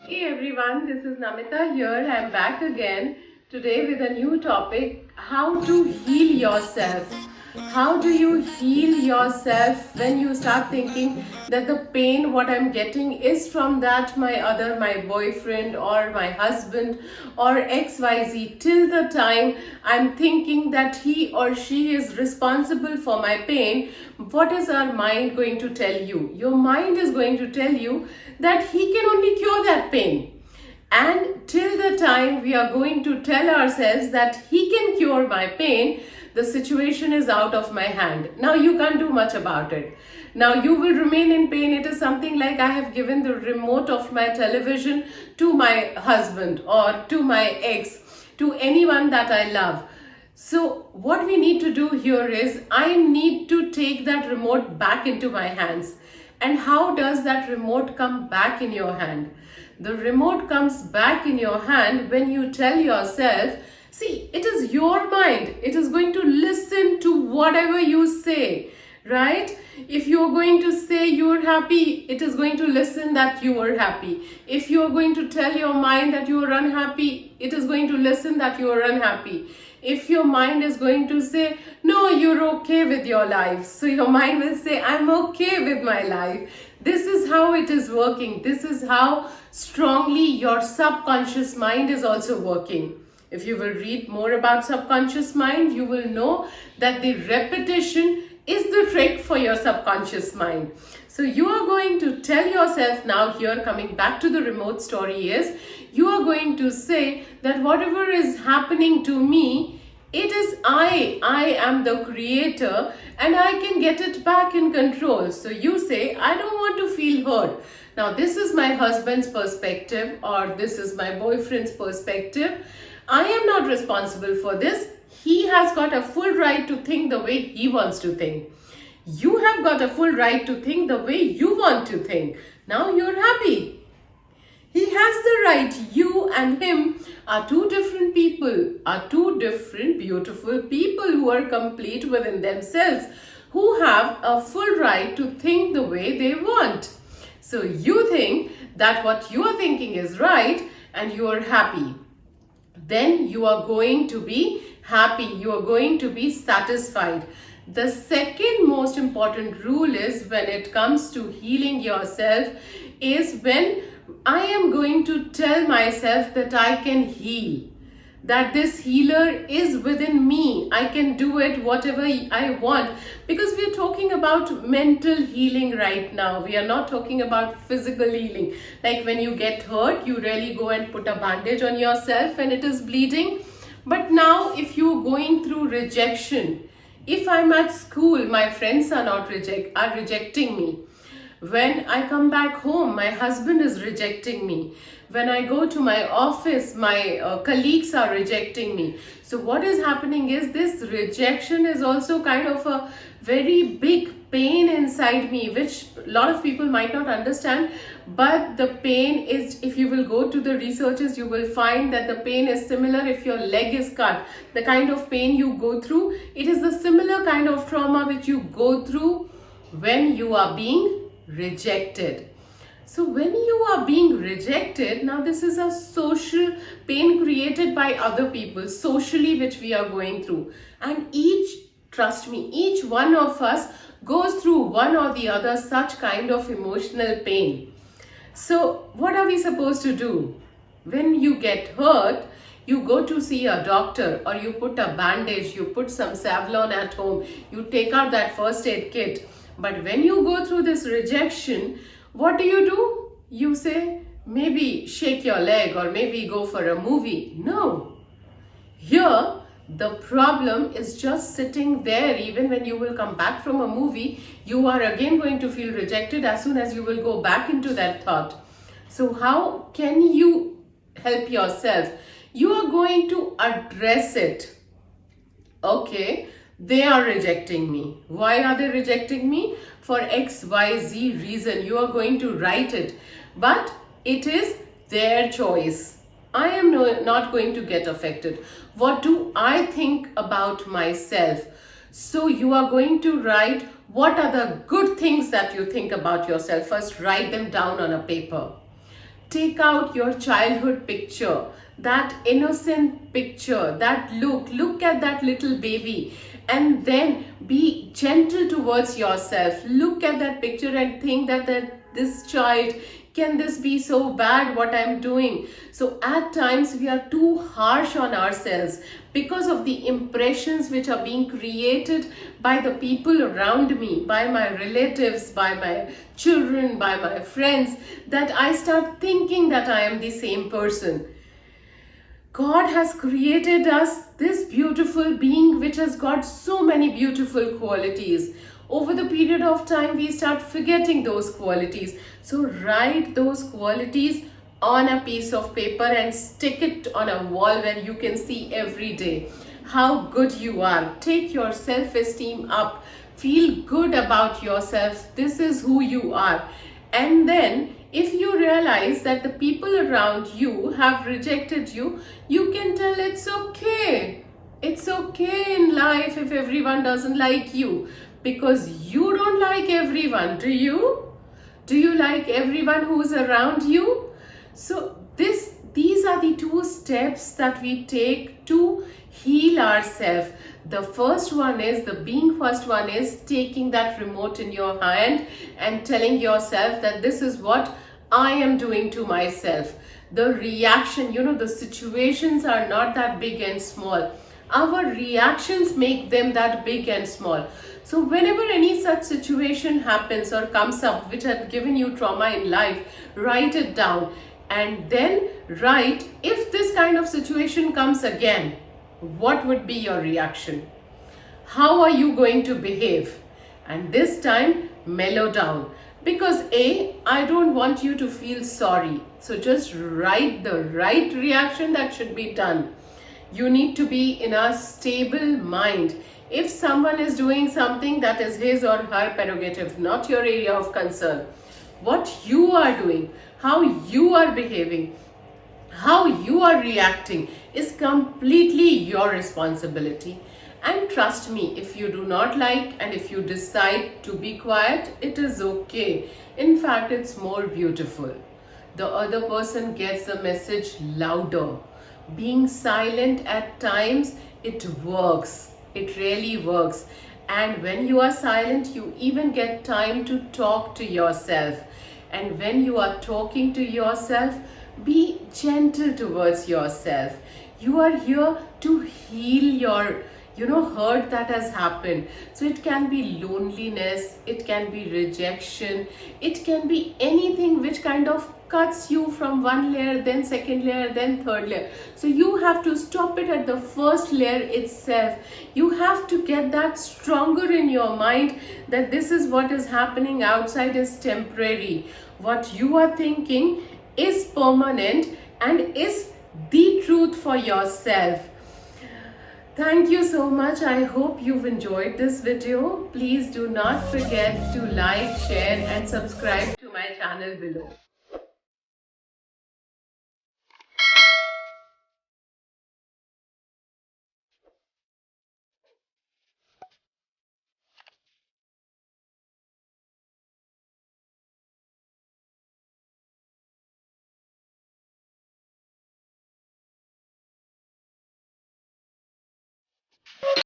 Hey everyone, this is Namita here. I'm back again today with a new topic, how to heal yourself. How do you heal yourself when you start thinking that the pain what I'm getting is from my boyfriend or my husband or XYZ, till the time I'm thinking that he or she is responsible for my pain. What is our mind going to tell you? Your mind is going to tell you that he can only cure that pain. And till the time we are going to tell ourselves that he can cure my pain, the situation is out of my hand. Now you can't do much about it. Now you will remain in pain. It is something like I have given the remote of my television to my husband or to my ex, to anyone that I love. So what we need to do here is I need to take that remote back into my hands. And how does that remote come back in your hand? The remote comes back in your hand when you tell yourself, see, it is your mind. It is going to listen to whatever you say, right? If you are going to say you are happy, it is going to listen that you are happy. If you are going to tell your mind that you are unhappy, it is going to listen that you are unhappy. If your mind is going to say, no, you're okay with your life, so your mind will say, I'm okay with my life. This is how it is working. This is how strongly your subconscious mind is also working. If you will read more about subconscious mind, you will know that the repetition is the trick for your subconscious mind. So you are going to tell yourself now, here coming back to the remote story, is you are going to say that whatever is happening to me, it is I am the creator and I can get it back in control. So you say, I don't want to feel hurt. Now this is my husband's perspective or this is my boyfriend's perspective. I am not responsible for this. He has got a full right to think the way he wants to think. You have got a full right to think the way you want to think. Now you're happy. He has the right. You and him are two different people, are two different beautiful people who are complete within themselves, who have a full right to think the way they want. So you think that what you are thinking is right and you are happy. Then you are going to be happy. You are going to be satisfied. The second most important rule is when it comes to healing yourself is when I am going to tell myself that I can heal, that this healer is within me. I can do it whatever I want, because we are talking about mental healing right now. We are not talking about physical healing. Like when you get hurt, you really go and put a bandage on yourself and it is bleeding. But now if you are going through rejection, if I'm at school, my friends are rejecting me. When I come back home, my husband is rejecting me. When I go to my office, my colleagues are rejecting me. So what is happening is this rejection is also kind of a very big pain inside me, which a lot of people might not understand. But the pain is, if you will go to the researches, you will find that the pain is similar if your leg is cut. The kind of pain you go through, it is the similar kind of trauma which you go through when you are being rejected. So when you are being rejected, now this is a social pain created by other people, socially, which we are going through. And trust me, each one of us goes through one or the other such kind of emotional pain. So what are we supposed to do? When you get hurt, you go to see a doctor or you put a bandage, you put some Savlon at home, you take out that first aid kit. But when you go through this rejection, what do? You say, maybe shake your leg or maybe go for a movie. No. Here, the problem is just sitting there. Even when you will come back from a movie, you are again going to feel rejected as soon as you will go back into that thought. So how can you help yourself? You are going to address it. Okay. They are rejecting me. Why are they rejecting me? For XYZ reason. You are going to write it. But it is their choice. I am not going to get affected. What do I think about myself? So you are going to write what are the good things that you think about yourself. First, write them down on a paper. Take out your childhood picture, that innocent picture, that look at that little baby, and then be gentle towards yourself. Look at that picture and think that this child, can this be so bad what I'm doing? So at times we are too harsh on ourselves because of the impressions which are being created by the people around me, by my relatives, by my children, by my friends, that I start thinking that I am the same person. God has created us this beautiful being which has got so many beautiful qualities. Over the period of time, we start forgetting those qualities. So write those qualities on a piece of paper and stick it on a wall where you can see every day how good you are. Take your self-esteem up. Feel good about yourself. This is who you are. And then if you realize that the people around you have rejected you, you can tell it's okay. It's okay in life if everyone doesn't like you, because you don't like everyone, do you? Do you like everyone who's around you? So these are the two steps that we take to heal ourselves. The first one is taking that remote in your hand and telling yourself that this is what I am doing to myself. The reaction, the situations are not that big and small. Our reactions make them that big and small. So whenever any such situation happens or comes up which had given you trauma in life, write it down and then write, if this kind of situation comes again, what would be your reaction? How are you going to behave? And this time, mellow down. Because I don't want you to feel sorry. So just write the right reaction that should be done. You need to be in a stable mind. If someone is doing something that is his or her prerogative, not your area of concern, what you are doing, how you are behaving, how you are reacting is completely your responsibility. And trust me, if you do not like and if you decide to be quiet, it is okay. In fact, it's more beautiful. The other person gets the message louder. Being silent at times, it works. It really works. And when you are silent, you even get time to talk to yourself. And when you are talking to yourself, be gentle towards yourself. You are here to heal your hurt that has happened. So it can be loneliness, it can be rejection, it can be anything which kind of cuts you from one layer, then second layer, then third layer. So you have to stop it at the first layer itself. You have to get that stronger in your mind that this is what is happening outside is temporary. What you are thinking is permanent and is the truth for yourself. Thank you so much. I hope you've enjoyed this video. Please do not forget to like, share and subscribe to my channel below.